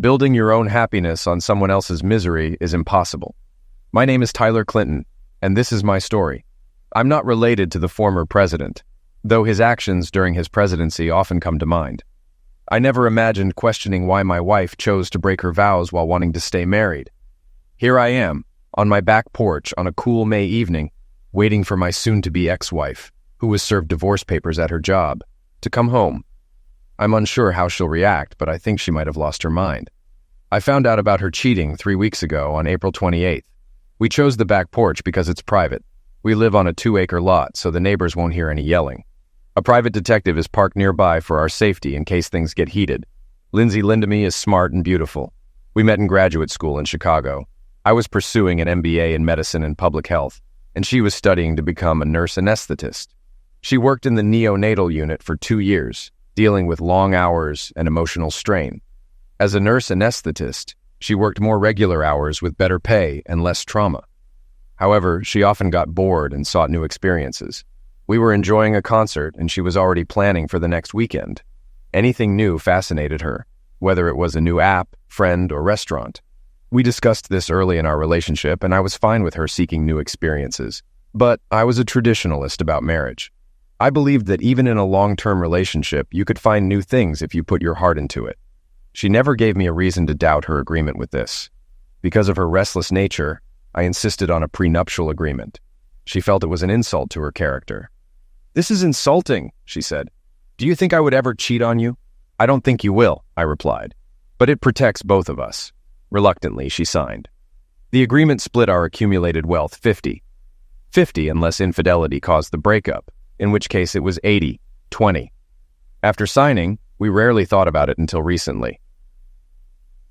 building your own happiness on someone else's misery is impossible. My name is Tyler Clinton, and this is my story. I'm not related to the former president, though his actions during his presidency often come to mind. I never imagined questioning why my wife chose to break her vows while wanting to stay married. Here I am, on my back porch on a cool May evening, waiting for my soon-to-be ex-wife, who was served divorce papers at her job, to come home. I'm unsure how she'll react, but I think she might have lost her mind. I found out about her cheating 3 weeks ago on April 28th. We chose the back porch because it's private. We live on a 2-acre lot, so the neighbors won't hear any yelling. A private detective is parked nearby for our safety in case things get heated. Lindsey is smart and beautiful. We met in graduate school in Chicago. I was pursuing an MBA in medicine and public health, and she was studying to become a nurse anesthetist. She worked in the neonatal unit for 2 years, dealing with long hours and emotional strain. As a nurse anesthetist, she worked more regular hours with better pay and less trauma. However, she often got bored and sought new experiences. We were enjoying a concert, and she was already planning for the next weekend. Anything new fascinated her, whether it was a new app, friend, or restaurant. We discussed this early in our relationship, and I was fine with her seeking new experiences. But I was a traditionalist about marriage. I believed that even in a long-term relationship, you could find new things if you put your heart into it. She never gave me a reason to doubt her agreement with this. Because of her restless nature, I insisted on a prenuptial agreement. She felt it was an insult to her character. "This is insulting," she said. "Do you think I would ever cheat on you?" "I don't think you will," I replied. "But it protects both of us." Reluctantly, she signed. The agreement split our accumulated wealth 50-50 unless infidelity caused the breakup, in which case it was 80-20. After signing, we rarely thought about it until recently.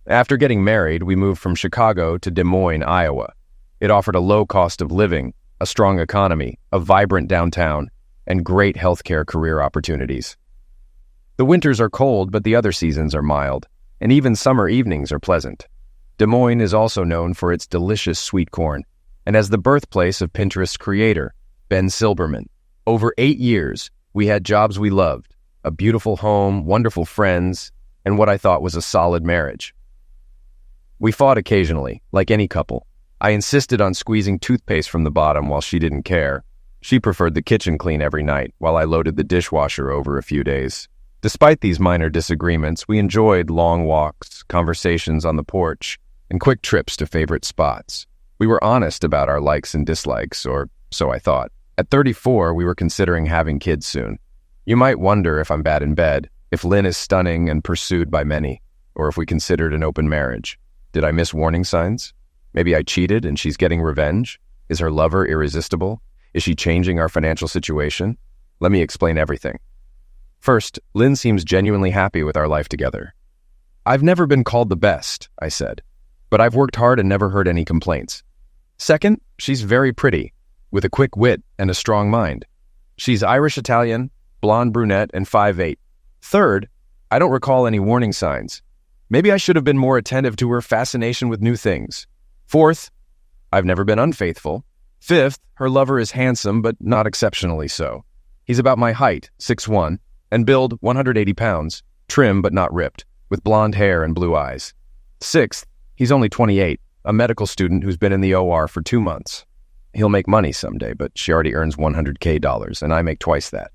After getting married, we moved from Chicago to Des Moines, Iowa. It offered a low cost of living, a strong economy, a vibrant downtown, and great healthcare career opportunities. The winters are cold, but the other seasons are mild, and even summer evenings are pleasant. Des Moines is also known for its delicious sweet corn, and as the birthplace of Pinterest creator, Ben Silberman. Over 8 years, we had jobs we loved, a beautiful home, wonderful friends, and what I thought was a solid marriage. We fought occasionally, like any couple. I insisted on squeezing toothpaste from the bottom while she didn't care. She preferred the kitchen clean every night, while I loaded the dishwasher over a few days. Despite these minor disagreements, we enjoyed long walks, conversations on the porch, and quick trips to favorite spots. We were honest about our likes and dislikes, or so I thought. At 34, we were considering having kids soon. You might wonder if I'm bad in bed, if Lynn is stunning and pursued by many, or if we considered an open marriage. Did I miss warning signs? Maybe I cheated and she's getting revenge? Is her lover irresistible? Is she changing our financial situation? Let me explain everything. First, Lynn seems genuinely happy with our life together. "I've never been called the best," I said, "but I've worked hard and never heard any complaints." Second, she's very pretty, with a quick wit and a strong mind. She's Irish-Italian, blonde brunette, and 5'8". Third, I don't recall any warning signs. Maybe I should have been more attentive to her fascination with new things. Fourth, I've never been unfaithful. Fifth, her lover is handsome, but not exceptionally so. He's about my height, 6'1", and build 180 pounds, trim but not ripped, with blonde hair and blue eyes. Sixth, he's only 28, a medical student who's been in the OR for 2 months. He'll make money someday, but she already earns $100K, and I make twice that.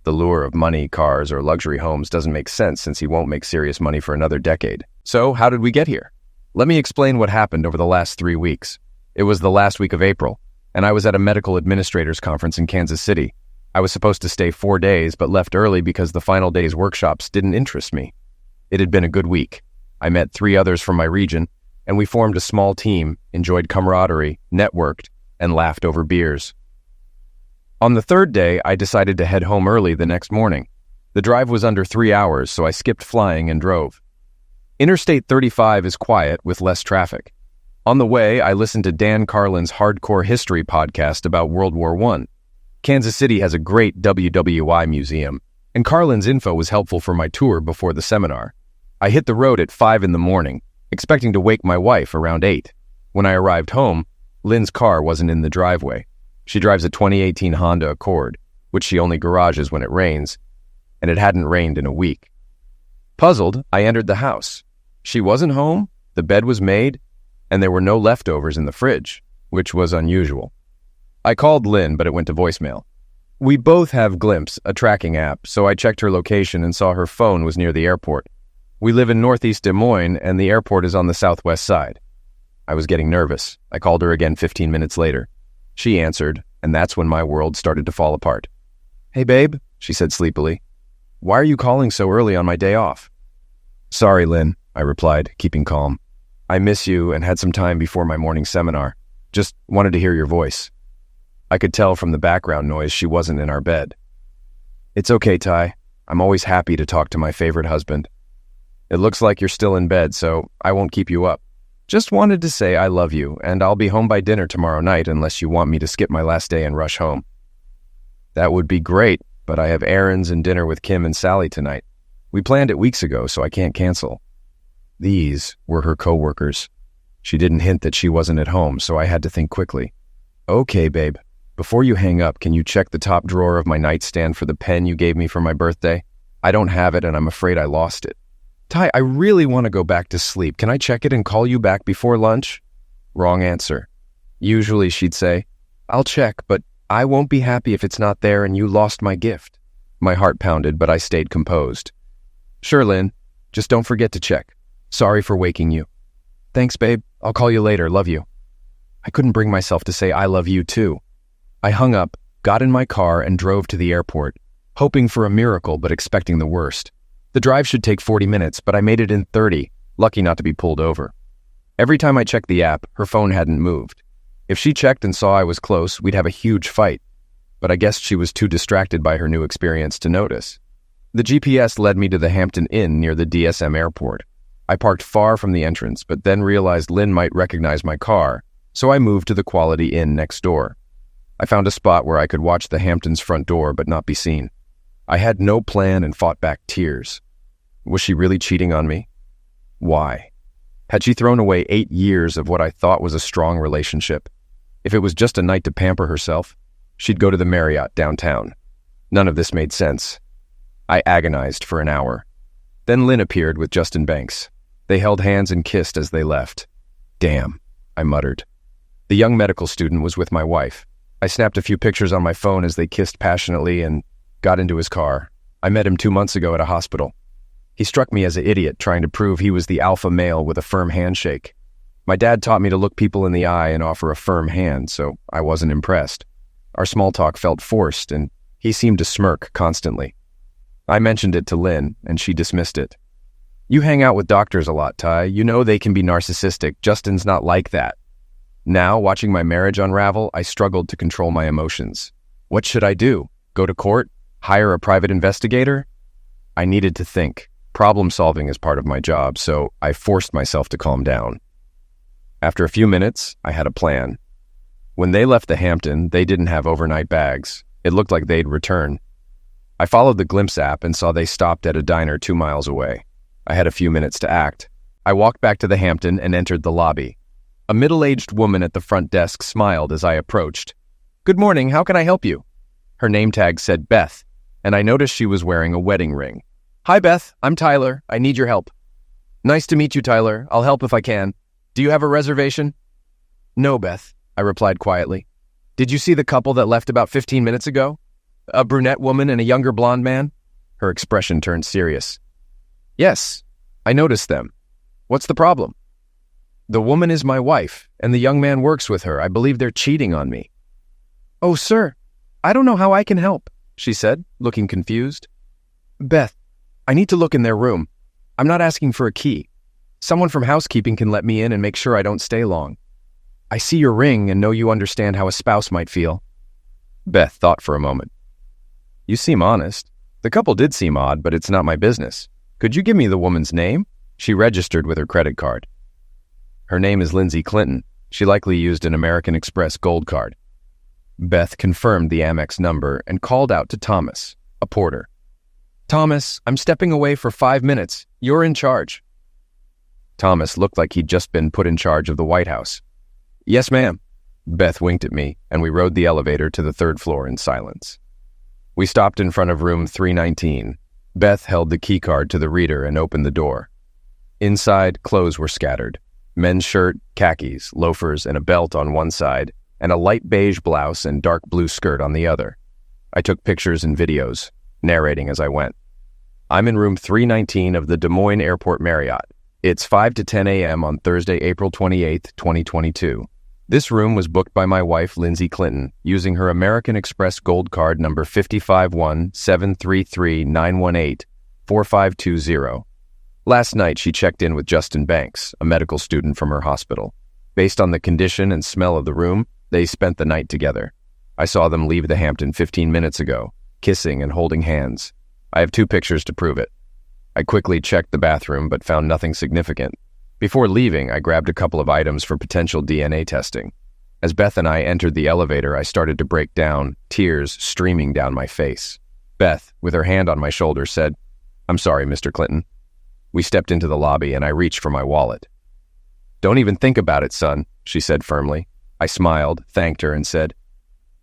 The lure of money, cars, or luxury homes doesn't make sense since he won't make serious money for another decade. So how did we get here? Let me explain what happened over the last 3 weeks. It was the last week of April, and I was at a medical administrators conference in Kansas City. I was supposed to stay 4 days, but left early because the final day's workshops didn't interest me. It had been a good week. I met 3 others from my region, and we formed a small team, enjoyed camaraderie, networked, and laughed over beers. On the 3rd day, I decided to head home early the next morning. The drive was under 3 hours, so I skipped flying and drove. Interstate 35 is quiet with less traffic. On the way, I listened to Dan Carlin's Hardcore History podcast about World War I. Kansas City has a great WWI museum, and Carlin's info was helpful for my tour before the seminar. I hit the road at 5 in the morning, expecting to wake my wife around 8. When I arrived home, Lynn's car wasn't in the driveway. She drives a 2018 Honda Accord, which she only garages when it rains, and it hadn't rained in a week. Puzzled, I entered the house. She wasn't home, the bed was made, and there were no leftovers in the fridge, which was unusual. I called Lynn, but it went to voicemail. We both have Glimpse, a tracking app, so I checked her location and saw her phone was near the airport. We live in northeast Des Moines, and the airport is on the southwest side. I was getting nervous. I called her again 15 minutes later. She answered, and that's when my world started to fall apart. "Hey, babe," she said sleepily. "Why are you calling so early on my day off?" "Sorry, Lynn," I replied, keeping calm. "I miss you and had some time before my morning seminar. Just wanted to hear your voice." I could tell from the background noise she wasn't in our bed. "It's okay, Ty. I'm always happy to talk to my favorite husband. It looks like you're still in bed, so I won't keep you up. Just wanted to say I love you, and I'll be home by dinner tomorrow night unless you want me to skip my last day and rush home." "That would be great, but I have errands and dinner with Kim and Sally tonight. We planned it weeks ago, so I can't cancel." These were her coworkers. She didn't hint that she wasn't at home, so I had to think quickly. "Okay, babe. Before you hang up, can you check the top drawer of my nightstand for the pen you gave me for my birthday? I don't have it, and I'm afraid I lost it." "Ty, I really want to go back to sleep. Can I check it and call you back before lunch?" Wrong answer. Usually she'd say, "I'll check, but I won't be happy if it's not there and you lost my gift." My heart pounded, but I stayed composed. "Sure, Lynn. Just don't forget to check. Sorry for waking you." "Thanks, babe. I'll call you later. Love you." I couldn't bring myself to say I love you too. I hung up, got in my car, and drove to the airport, hoping for a miracle but expecting the worst. The drive should take 40 minutes, but I made it in 30, lucky not to be pulled over. Every time I checked the app, her phone hadn't moved. If she checked and saw I was close, we'd have a huge fight. But I guess she was too distracted by her new experience to notice. The GPS led me to the Hampton Inn near the DSM airport. I parked far from the entrance, but then realized Lynn might recognize my car, so I moved to the Quality Inn next door. I found a spot where I could watch the Hamptons' front door but not be seen. I had no plan and fought back tears. Was she really cheating on me? Why? Had she thrown away 8 years of what I thought was a strong relationship? If it was just a night to pamper herself, she'd go to the Marriott downtown. None of this made sense. I agonized for an hour. Then Lynn appeared with Justin Banks. They held hands and kissed as they left. "Damn," I muttered. The young medical student was with my wife. I snapped a few pictures on my phone as they kissed passionately and got into his car. I met him 2 months ago at a hospital. He struck me as an idiot trying to prove he was the alpha male with a firm handshake. My dad taught me to look people in the eye and offer a firm hand, so I wasn't impressed. Our small talk felt forced, and he seemed to smirk constantly. I mentioned it to Lynn, and she dismissed it. "You hang out with doctors a lot, Ty. You know they can be narcissistic. Justin's not like that." Now, watching my marriage unravel, I struggled to control my emotions. What should I do? Go to court? Hire a private investigator? I needed to think. Problem solving is part of my job, so I forced myself to calm down. After a few minutes, I had a plan. When they left the Hampton, they didn't have overnight bags. It looked like they'd return. I followed the Glimpse app and saw they stopped at a diner 2 miles away. I had a few minutes to act. I walked back to the Hampton and entered the lobby. A middle-aged woman at the front desk smiled as I approached. "Good morning, how can I help you?" Her name tag said Beth, and I noticed she was wearing a wedding ring. "Hi, Beth. I'm Tyler. I need your help." "Nice to meet you, Tyler. I'll help if I can. Do you have a reservation?" "No, Beth," I replied quietly. "Did you see the couple that left about 15 minutes ago? A brunette woman and a younger blonde man?" Her expression turned serious. "Yes, I noticed them. What's the problem?" "The woman is my wife, and the young man works with her. I believe they're cheating on me." "Oh, sir, I don't know how I can help," she said, looking confused. "Beth, I need to look in their room. I'm not asking for a key. Someone from housekeeping can let me in and make sure I don't stay long. I see your ring and know you understand how a spouse might feel." Beth thought for a moment. "You seem honest. The couple did seem odd, but it's not my business. Could you give me the woman's name?" She registered with her credit card. "Her name is Lindsey Clinton. She likely used an American Express Gold card." Beth confirmed the Amex number and called out to Thomas, a porter. "Thomas, I'm stepping away for 5 minutes. You're in charge." Thomas looked like he'd just been put in charge of the White House. "Yes, ma'am." Beth winked at me, and we rode the elevator to the 3rd floor in silence. We stopped in front of room 319. Beth held the keycard to the reader and opened the door. Inside, clothes were scattered. Men's shirt, khakis, loafers, and a belt on one side, and a light beige blouse and dark blue skirt on the other. I took pictures and videos, narrating as I went. I'm in room 319 of the Des Moines Airport Marriott. It's 5 to 10 a.m. on Thursday, April 28, 2022. This room was booked by my wife, Lindsey Clinton, using her American Express Gold Card number 551-733-918-4520. Last night, she checked in with Justin Banks, a medical student from her hospital. Based on the condition and smell of the room, they spent the night together. I saw them leave the Hampton 15 minutes ago, kissing and holding hands. I have 2 pictures to prove it. I quickly checked the bathroom but found nothing significant. Before leaving, I grabbed a couple of items for potential DNA testing. As Beth and I entered the elevator, I started to break down, tears streaming down my face. Beth, with her hand on my shoulder, said, "I'm sorry, Mr. Clinton." We stepped into the lobby and I reached for my wallet. "Don't even think about it, son," she said firmly. I smiled, thanked her, and said,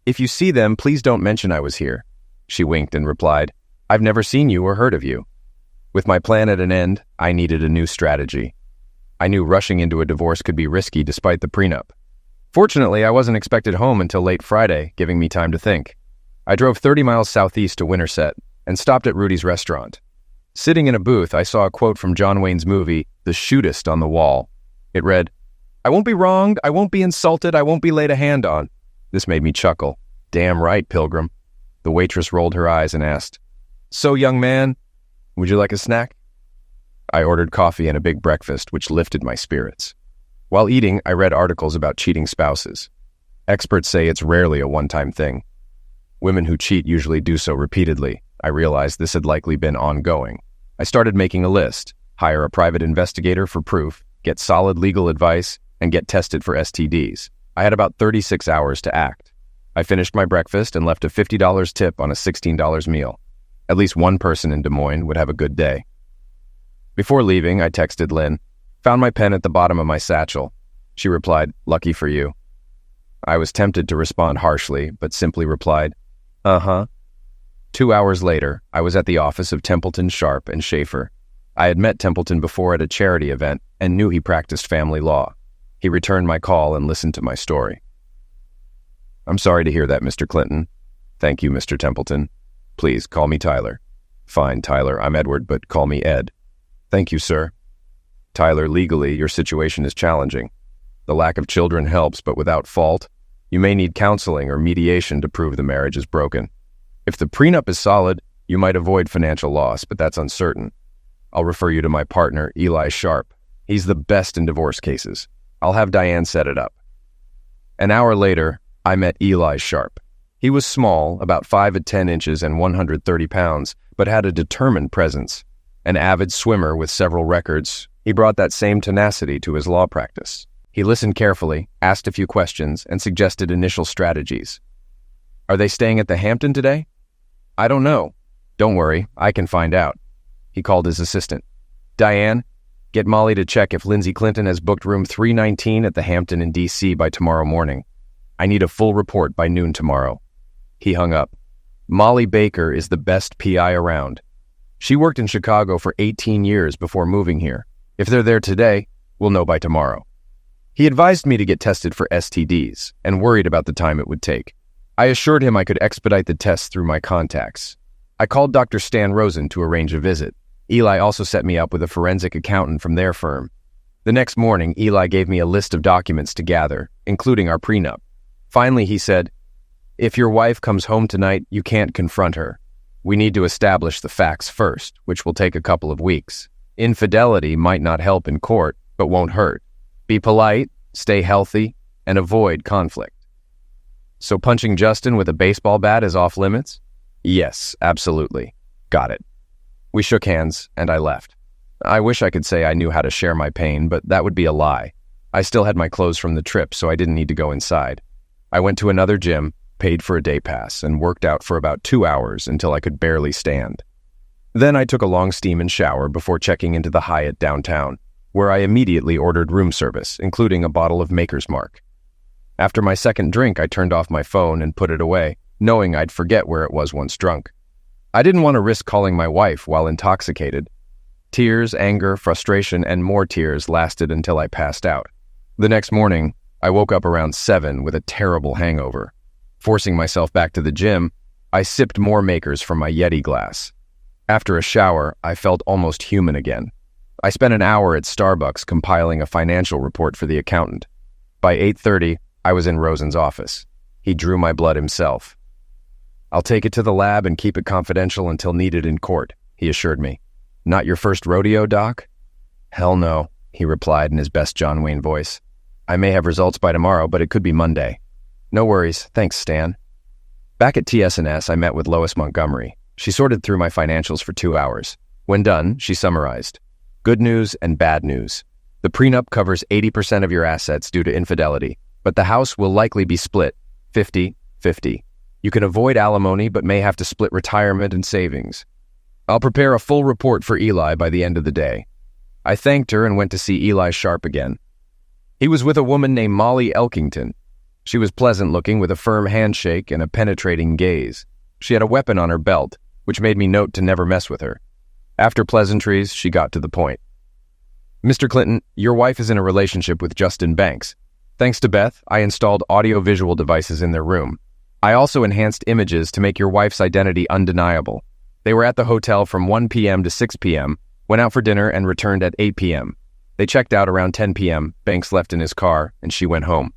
"If you see them, please don't mention I was here." She winked and replied, "I've never seen you or heard of you." With my plan at an end, I needed a new strategy. I knew rushing into a divorce could be risky despite the prenup. Fortunately, I wasn't expected home until late Friday, giving me time to think. I drove 30 miles southeast to Winterset and stopped at Rudy's restaurant. Sitting in a booth, I saw a quote from John Wayne's movie, The Shootist, on the wall. It read, "I won't be wronged, I won't be insulted, I won't be laid a hand on." This made me chuckle. Damn right, Pilgrim. The waitress rolled her eyes and asked, "So, young man, would you like a snack?" I ordered coffee and a big breakfast, which lifted my spirits. While eating, I read articles about cheating spouses. Experts say it's rarely a one-time thing. Women who cheat usually do so repeatedly. I realized this had likely been ongoing. I started making a list: hire a private investigator for proof, get solid legal advice, and get tested for STDs. I had about 36 hours to act. I finished my breakfast and left a $50 tip on a $16 meal. At least one person in Des Moines would have a good day. Before leaving, I texted Lynn. Found my pen at the bottom of my satchel. She replied, "Lucky for you." I was tempted to respond harshly, but simply replied, "Uh-huh." 2 hours later, I was at the office of Templeton, Sharp, and Schaefer. I had met Templeton before at a charity event and knew he practiced family law. He returned my call and listened to my story. "I'm sorry to hear that, Mr. Clinton." "Thank you, Mr. Templeton. Please, call me Tyler." "Fine, Tyler. I'm Edward, but call me Ed." "Thank you, sir." "Tyler, legally, your situation is challenging. The lack of children helps, but without fault, you may need counseling or mediation to prove the marriage is broken. If the prenup is solid, you might avoid financial loss, but that's uncertain. I'll refer you to my partner, Eli Sharp. He's the best in divorce cases. I'll have Diane set it up." An hour later, I met Eli Sharp. He was small, about 5'10" and 130 pounds, but had a determined presence. An avid swimmer with several records, he brought that same tenacity to his law practice. He listened carefully, asked a few questions, and suggested initial strategies. "Are they staying at the Hampton today?" "I don't know." "Don't worry, I can find out." He called his assistant. "Diane, get Molly to check if Lindsey Clinton has booked room 319 at the Hampton in D.C. by tomorrow morning. I need a full report by noon tomorrow." He hung up. Molly Baker is the best PI around. She worked in Chicago for 18 years before moving here. If they're there today, we'll know by tomorrow. He advised me to get tested for STDs and worried about the time it would take. I assured him I could expedite the tests through my contacts. I called Dr. Stan Rosen to arrange a visit. Eli also set me up with a forensic accountant from their firm. The next morning, Eli gave me a list of documents to gather, including our prenup. Finally, he said, "If your wife comes home tonight, you can't confront her. We need to establish the facts first, which will take a couple of weeks. Infidelity might not help in court, but won't hurt. Be polite, stay healthy, and avoid conflict." "So punching Justin with a baseball bat is off limits?" "Yes, absolutely." "Got it." We shook hands, and I left. I wish I could say I knew how to share my pain, but that would be a lie. I still had my clothes from the trip, so I didn't need to go inside. I went to another gym, paid for a day pass, and worked out for about 2 hours until I could barely stand. Then I took a long steam and shower before checking into the Hyatt downtown, where I immediately ordered room service, including a bottle of Maker's Mark. After my second drink, I turned off my phone and put it away, knowing I'd forget where it was once drunk. I didn't want to risk calling my wife while intoxicated. Tears, anger, frustration, and more tears lasted until I passed out. The next morning, I woke up around 7 with a terrible hangover. Forcing myself back to the gym, I sipped more makers from my Yeti glass. After a shower, I felt almost human again. I spent an hour at Starbucks compiling a financial report for the accountant. By 8:30, I was in Rosen's office. He drew my blood himself. "I'll take it to the lab and keep it confidential until needed in court," he assured me. "Not your first rodeo, Doc?" "Hell no," he replied in his best John Wayne voice. "I may have results by tomorrow, but it could be Monday." "No worries. Thanks, Stan." Back at TS&S, I met with Lois Montgomery. She sorted through my financials for 2 hours. When done, she summarized. Good news and bad news. The prenup covers 80% of your assets due to infidelity, but the house will likely be split 50-50. You can avoid alimony, but may have to split retirement and savings. I'll prepare a full report for Eli by the end of the day. I thanked her and went to see Eli Sharp again. He was with a woman named Molly Elkington. She was pleasant-looking with a firm handshake and a penetrating gaze. She had a weapon on her belt, which made me note to never mess with her. After pleasantries, she got to the point. "Mr. Clinton, your wife is in a relationship with Justin Banks. Thanks to Beth, I installed audio-visual devices in their room. I also enhanced images to make your wife's identity undeniable. They were at the hotel from 1 p.m. to 6 p.m., went out for dinner, and returned at 8 p.m. They checked out around 10 p.m., Banks left in his car, and she went home."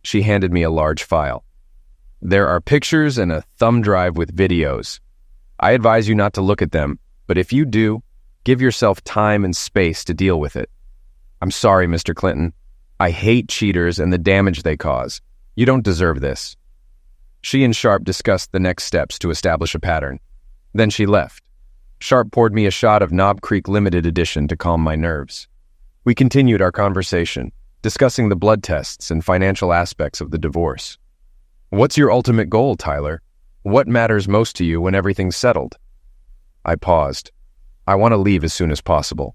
She handed me a large file. "There are pictures and a thumb drive with videos. I advise you not to look at them, but if you do, give yourself time and space to deal with it. I'm sorry, Mr. Clinton. I hate cheaters and the damage they cause. You don't deserve this." She and Sharp discussed the next steps to establish a pattern. Then she left. Sharp poured me a shot of Knob Creek Limited Edition to calm my nerves. We continued our conversation, discussing the blood tests and financial aspects of the divorce. "What's your ultimate goal, Tyler? What matters most to you when everything's settled?" I paused. "I want to leave as soon as possible.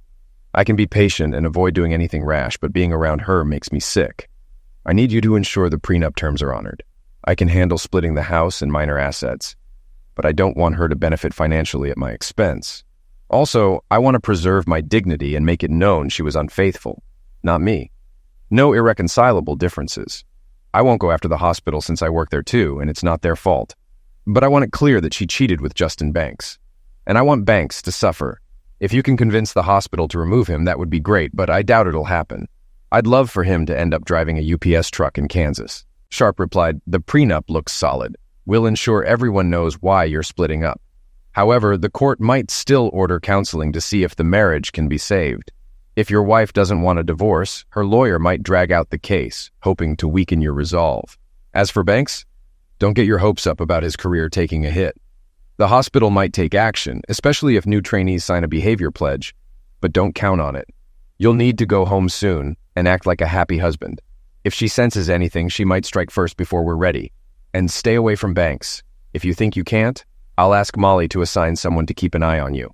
I can be patient and avoid doing anything rash, but being around her makes me sick. I need you to ensure the prenup terms are honored. I can handle splitting the house and minor assets, but I don't want her to benefit financially at my expense. Also, I want to preserve my dignity and make it known she was unfaithful, not me. No irreconcilable differences. I won't go after the hospital since I work there too, and it's not their fault. But I want it clear that she cheated with Justin Banks. And I want Banks to suffer. If you can convince the hospital to remove him, that would be great, but I doubt it'll happen. I'd love for him to end up driving a UPS truck in Kansas." Sharp replied, "The prenup looks solid. We'll ensure everyone knows why you're splitting up. However, the court might still order counseling to see if the marriage can be saved. If your wife doesn't want a divorce, her lawyer might drag out the case, hoping to weaken your resolve. As for Banks, don't get your hopes up about his career taking a hit. The hospital might take action, especially if new trainees sign a behavior pledge, but don't count on it. You'll need to go home soon and act like a happy husband. If she senses anything, she might strike first before we're ready. And stay away from Banks. If you think you can't, I'll ask Molly to assign someone to keep an eye on you."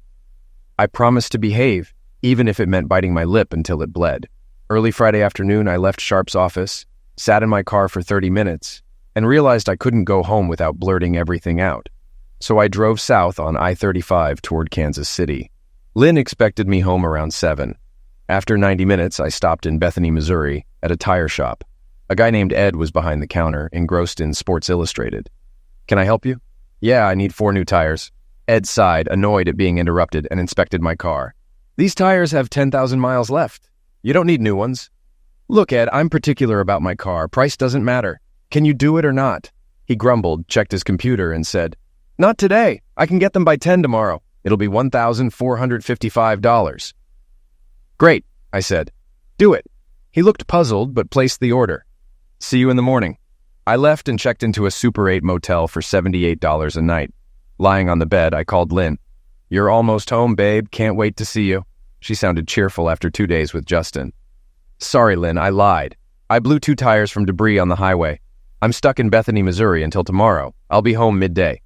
I promised to behave, even if it meant biting my lip until it bled. Early Friday afternoon, I left Sharp's office, sat in my car for 30 minutes, and realized I couldn't go home without blurting everything out. So I drove south on I-35 toward Kansas City. Lynn expected me home around 7. After 90 minutes, I stopped in Bethany, Missouri, at a tire shop. A guy named Ed was behind the counter, engrossed in Sports Illustrated. "Can I help you?" "Yeah, I need 4 new tires." Ed sighed, annoyed at being interrupted, and inspected my car. "These tires have 10,000 miles left. You don't need new ones." "Look, Ed, I'm particular about my car. Price doesn't matter. Can you do it or not?" He grumbled, checked his computer, and said, "Not today. I can get them by 10 tomorrow. It'll be $1,455. "Great," I said. "Do it." He looked puzzled, but placed the order. "See you in the morning." I left and checked into a Super 8 motel for $78 a night. Lying on the bed, I called Lynn. "You're almost home, babe. Can't wait to see you." She sounded cheerful after 2 days with Justin. "Sorry, Lynn, I lied. I blew 2 tires from debris on the highway. I'm stuck in Bethany, Missouri until tomorrow. I'll be home midday."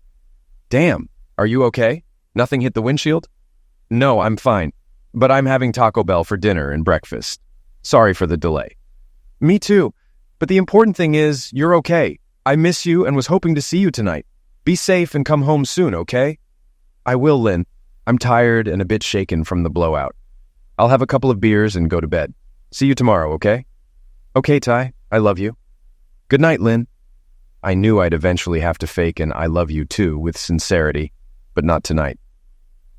"Damn. Are you okay? Nothing hit the windshield?" "No, I'm fine. But I'm having Taco Bell for dinner and breakfast. Sorry for the delay." "Me too. But the important thing is, you're okay. I miss you and was hoping to see you tonight. Be safe and come home soon, okay?" "I will, Lynn." I'm tired and a bit shaken from the blowout. I'll have a couple of beers and go to bed. See you tomorrow, okay? Okay, Ty. I love you. Good night, Lynn. I knew I'd eventually have to fake an I love you too with sincerity, but not tonight.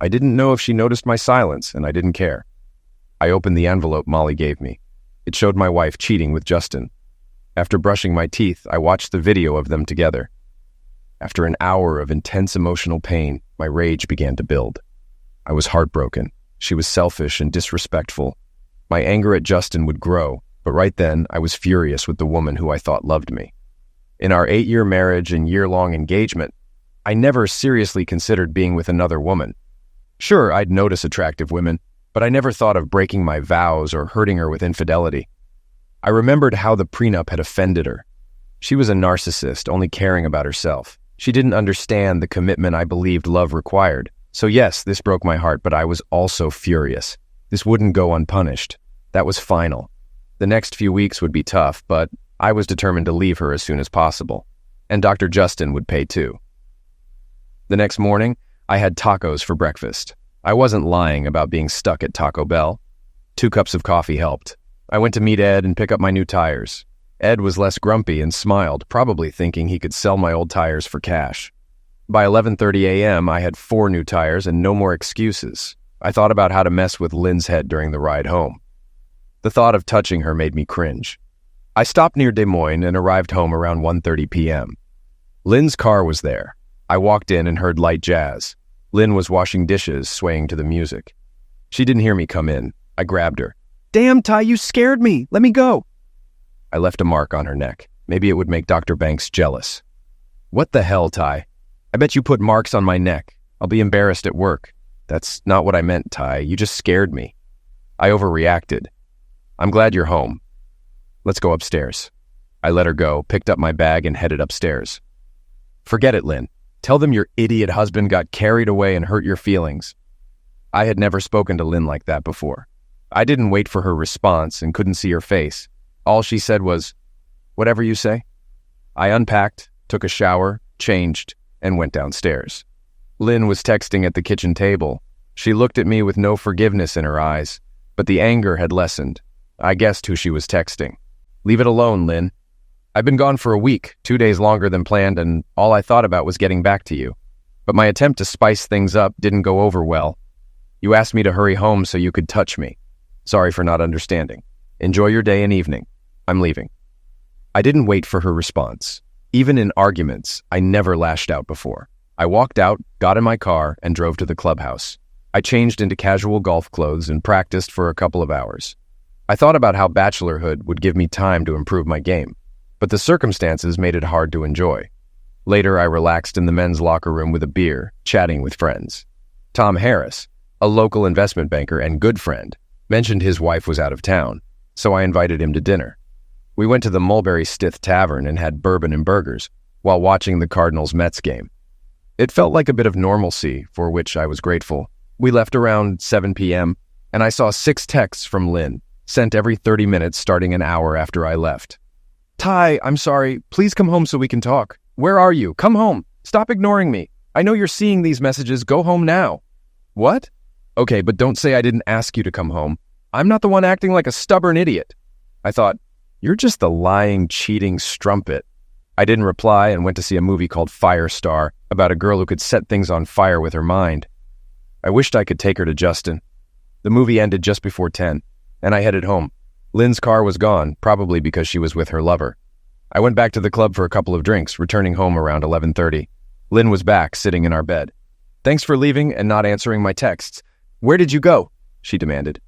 I didn't know if she noticed my silence, and I didn't care. I opened the envelope Molly gave me. It showed my wife cheating with Justin. After brushing my teeth, I watched the video of them together. After an hour of intense emotional pain, my rage began to build. I was heartbroken. She was selfish and disrespectful. My anger at Justin would grow, but right then I was furious with the woman who I thought loved me. In our 8-year marriage and year-long engagement, I never seriously considered being with another woman. Sure, I'd notice attractive women, but I never thought of breaking my vows or hurting her with infidelity. I remembered how the prenup had offended her. She was a narcissist, only caring about herself. She didn't understand the commitment I believed love required. So yes, this broke my heart, but I was also furious. This wouldn't go unpunished. That was final. The next few weeks would be tough, but I was determined to leave her as soon as possible. And Dr. Justin would pay too. The next morning, I had tacos for breakfast. I wasn't lying about being stuck at Taco Bell. 2 cups of coffee helped. I went to meet Ed and pick up my new tires. Ed was less grumpy and smiled, probably thinking he could sell my old tires for cash. By 11:30 a.m., I had 4 new tires and no more excuses. I thought about how to mess with Lynn's head during the ride home. The thought of touching her made me cringe. I stopped near Des Moines and arrived home around 1:30 p.m. Lynn's car was there. I walked in and heard light jazz. Lynn was washing dishes, swaying to the music. She didn't hear me come in. I grabbed her. "Damn, Ty, you scared me. Let me go." I left a mark on her neck. Maybe it would make Dr. Banks jealous. "What the hell, Ty? I bet you put marks on my neck. I'll be embarrassed at work." "That's not what I meant, Ty. You just scared me." I overreacted. "I'm glad you're home. Let's go upstairs." I let her go, picked up my bag, and headed upstairs. "Forget it, Lynn. Tell them your idiot husband got carried away and hurt your feelings." I had never spoken to Lynn like that before. I didn't wait for her response and couldn't see her face. All she said was, "Whatever you say." I unpacked, took a shower, changed, and went downstairs. Lynn was texting at the kitchen table. She looked at me with no forgiveness in her eyes, but the anger had lessened. I guessed who she was texting. "Leave it alone, Lynn. I've been gone for a week, 2 days longer than planned, and all I thought about was getting back to you. But my attempt to spice things up didn't go over well. You asked me to hurry home so you could touch me. Sorry for not understanding. Enjoy your day and evening. I'm leaving." I didn't wait for her response. Even in arguments, I never lashed out before. I walked out, got in my car, and drove to the clubhouse. I changed into casual golf clothes and practiced for a couple of hours. I thought about how bachelorhood would give me time to improve my game, but the circumstances made it hard to enjoy. Later, I relaxed in the men's locker room with a beer, chatting with friends. Tom Harris, a local investment banker and good friend, mentioned his wife was out of town, so I invited him to dinner. We went to the Mulberry Stith Tavern and had bourbon and burgers while watching the Cardinals-Mets game. It felt like a bit of normalcy, for which I was grateful. We left around 7 p.m., and I saw 6 texts from Lynn, sent every 30 minutes starting an hour after I left. "Ty, I'm sorry. Please come home so we can talk. Where are you? Come home. Stop ignoring me. I know you're seeing these messages. Go home now." "What?" "Okay, but don't say I didn't ask you to come home. I'm not the one acting like a stubborn idiot." I thought, "You're just the lying, cheating strumpet." I didn't reply and went to see a movie called Firestar about a girl who could set things on fire with her mind. I wished I could take her to Justin. The movie ended just before 10, and I headed home. Lynn's car was gone, probably because she was with her lover. I went back to the club for a couple of drinks, returning home around 11:30. Lynn was back, sitting in our bed. "Thanks for leaving and not answering my texts. Where did you go?" she demanded.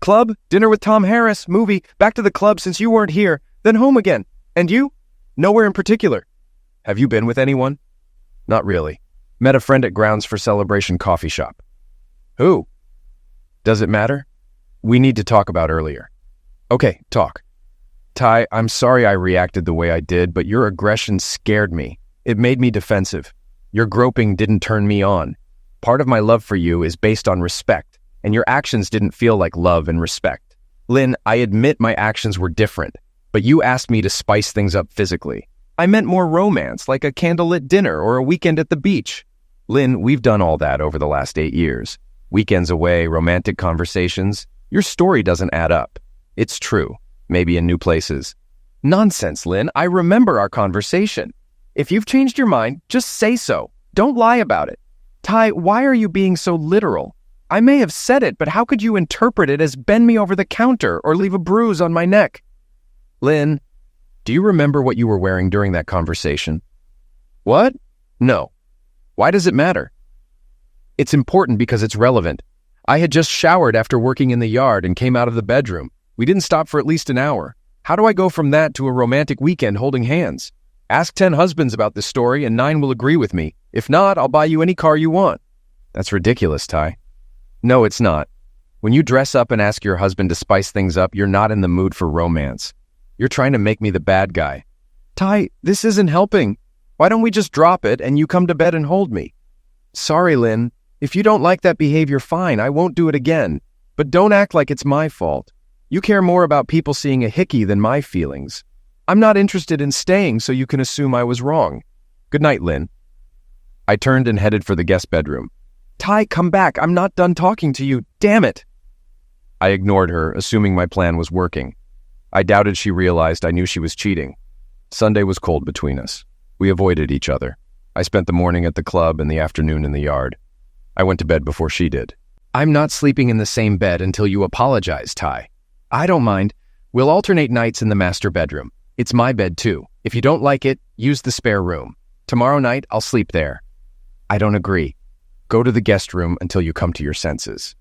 "Club, dinner with Tom Harris, movie, back to the club since you weren't here, then home again. And you?" "Nowhere in particular." "Have you been with anyone?" "Not really. Met a friend at Grounds for Celebration coffee shop." "Who?" "Does it matter?" "We need to talk about earlier." "Okay, talk." "Ty, I'm sorry I reacted the way I did, but your aggression scared me. It made me defensive. Your groping didn't turn me on. Part of my love for you is based on respect, and your actions didn't feel like love and respect. Lynn, I admit my actions were different, but you asked me to spice things up physically. I meant more romance, like a candlelit dinner or a weekend at the beach. Lynn, we've done all that over the last 8 years. Weekends away, romantic conversations. Your story doesn't add up. It's true, maybe in new places. Nonsense, Lynn. I remember our conversation. If you've changed your mind, just say so. Don't lie about it. Ty, why are you being so literal? I may have said it, but how could you interpret it as bend me over the counter or leave a bruise on my neck? Lynn, do you remember what you were wearing during that conversation? What? No. Why does it matter? It's important because it's relevant. I had just showered after working in the yard and came out of the bedroom. We didn't stop for at least an hour. How do I go from that to a romantic weekend holding hands? Ask 10 husbands about this story and 9 will agree with me. If not, I'll buy you any car you want. That's ridiculous, Ty. No, it's not. When you dress up and ask your husband to spice things up, you're not in the mood for romance. You're trying to make me the bad guy. Ty, this isn't helping. Why don't we just drop it and you come to bed and hold me? Sorry, Lynn. If you don't like that behavior, fine, I won't do it again. But don't act like it's my fault. You care more about people seeing a hickey than my feelings. I'm not interested in staying so you can assume I was wrong. Good night, Lynn. I turned and headed for the guest bedroom. Ty, come back. I'm not done talking to you. Damn it. I ignored her, assuming my plan was working. I doubted she realized I knew she was cheating. Sunday was cold between us. We avoided each other. I spent the morning at the club and the afternoon in the yard. I went to bed before she did. I'm not sleeping in the same bed until you apologize, Ty. I don't mind. We'll alternate nights in the master bedroom. It's my bed too. If you don't like it, use the spare room. Tomorrow night, I'll sleep there. I don't agree. Go to the guest room until you come to your senses.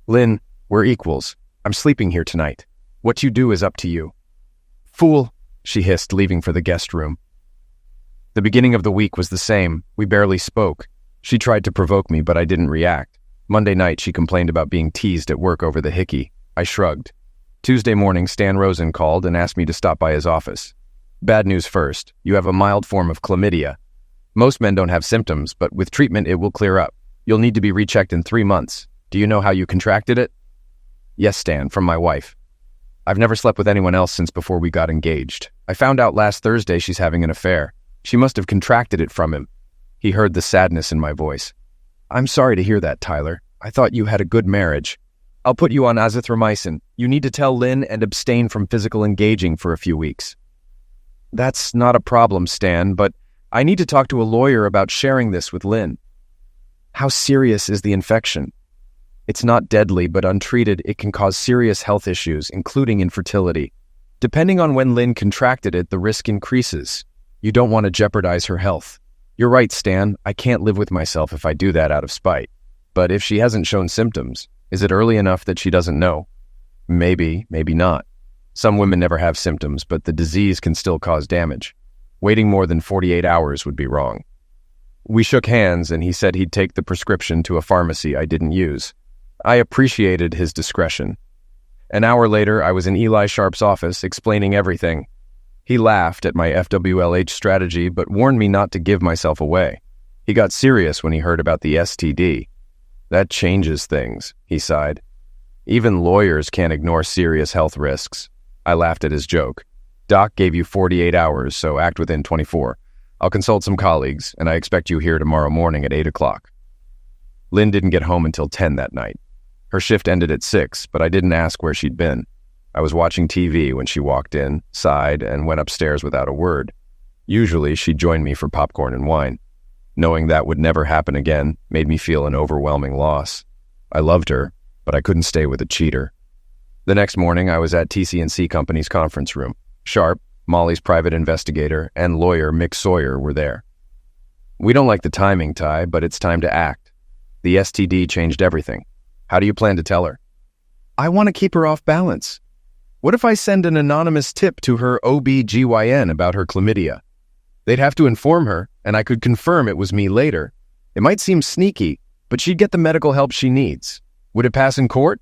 Lynn, we're equals. I'm sleeping here tonight. What you do is up to you. Fool, she hissed, leaving for the guest room. The beginning of the week was the same. We barely spoke. She tried to provoke me, but I didn't react. Monday night, she complained about being teased at work over the hickey. I shrugged. Tuesday morning, Stan Rosen called and asked me to stop by his office. Bad news first. You have a mild form of chlamydia. Most men don't have symptoms, but with treatment, it will clear up. You'll need to be rechecked in 3 months. Do you know how you contracted it? Yes, Stan, from my wife. I've never slept with anyone else since before we got engaged. I found out last Thursday she's having an affair. She must have contracted it from him. He heard the sadness in my voice. I'm sorry to hear that, Tyler. I thought you had a good marriage. I'll put you on azithromycin. You need to tell Lynn and abstain from physical engaging for a few weeks. That's not a problem, Stan, but I need to talk to a lawyer about sharing this with Lynn. How serious is the infection? It's not deadly, but untreated, it can cause serious health issues, including infertility. Depending on when Lynn contracted it, the risk increases. You don't want to jeopardize her health. You're right, Stan. I can't live with myself if I do that out of spite. But if she hasn't shown symptoms, is it early enough that she doesn't know? Maybe, maybe not. Some women never have symptoms, but the disease can still cause damage. Waiting more than 48 hours would be wrong. We shook hands, and he said he'd take the prescription to a pharmacy I didn't use. I appreciated his discretion. An hour later, I was in Eli Sharp's office explaining everything. He laughed at my FWLH strategy, but warned me not to give myself away. He got serious when he heard about the STD. That changes things, he sighed. Even lawyers can't ignore serious health risks. I laughed at his joke. Doc gave you 48 hours, so act within 24. I'll consult some colleagues, and I expect you here tomorrow morning at 8 o'clock. Lynn didn't get home until 10 that night. Her shift ended at 6, but I didn't ask where she'd been. I was watching TV when she walked in, sighed, and went upstairs without a word. Usually, she'd join me for popcorn and wine. Knowing that would never happen again made me feel an overwhelming loss. I loved her, but I couldn't stay with a cheater. The next morning, I was at TC&C Company's conference room. Sharp, Molly's private investigator, and lawyer Mick Sawyer were there. We don't like the timing, Ty, but it's time to act. The STD changed everything. How do you plan to tell her? I want to keep her off balance. What if I send an anonymous tip to her OB-GYN about her chlamydia? They'd have to inform her, and I could confirm it was me later. It might seem sneaky, but she'd get the medical help she needs. Would it pass in court?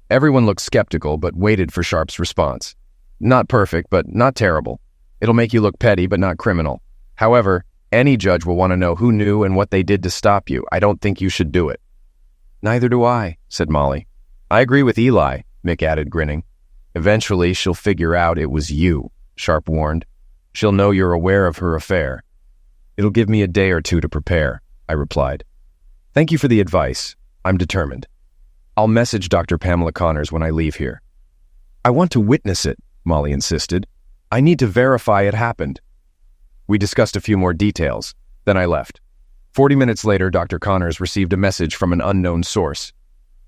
Everyone looked skeptical, but waited for Sharp's response. Not perfect, but not terrible. It'll make you look petty, but not criminal. However, any judge will want to know who knew and what they did to stop you. I don't think you should do it. Neither do I, said Molly. I agree with Eli, Mick added, grinning. Eventually, she'll figure out it was you, Sharp warned. She'll know you're aware of her affair. It'll give me a day or two to prepare, I replied. Thank you for the advice. I'm determined. I'll message Dr. Pamela Connors when I leave here. I want to witness it, Molly insisted. I need to verify it happened. We discussed a few more details, then I left. 40 minutes later, Dr. Connors received a message from an unknown source.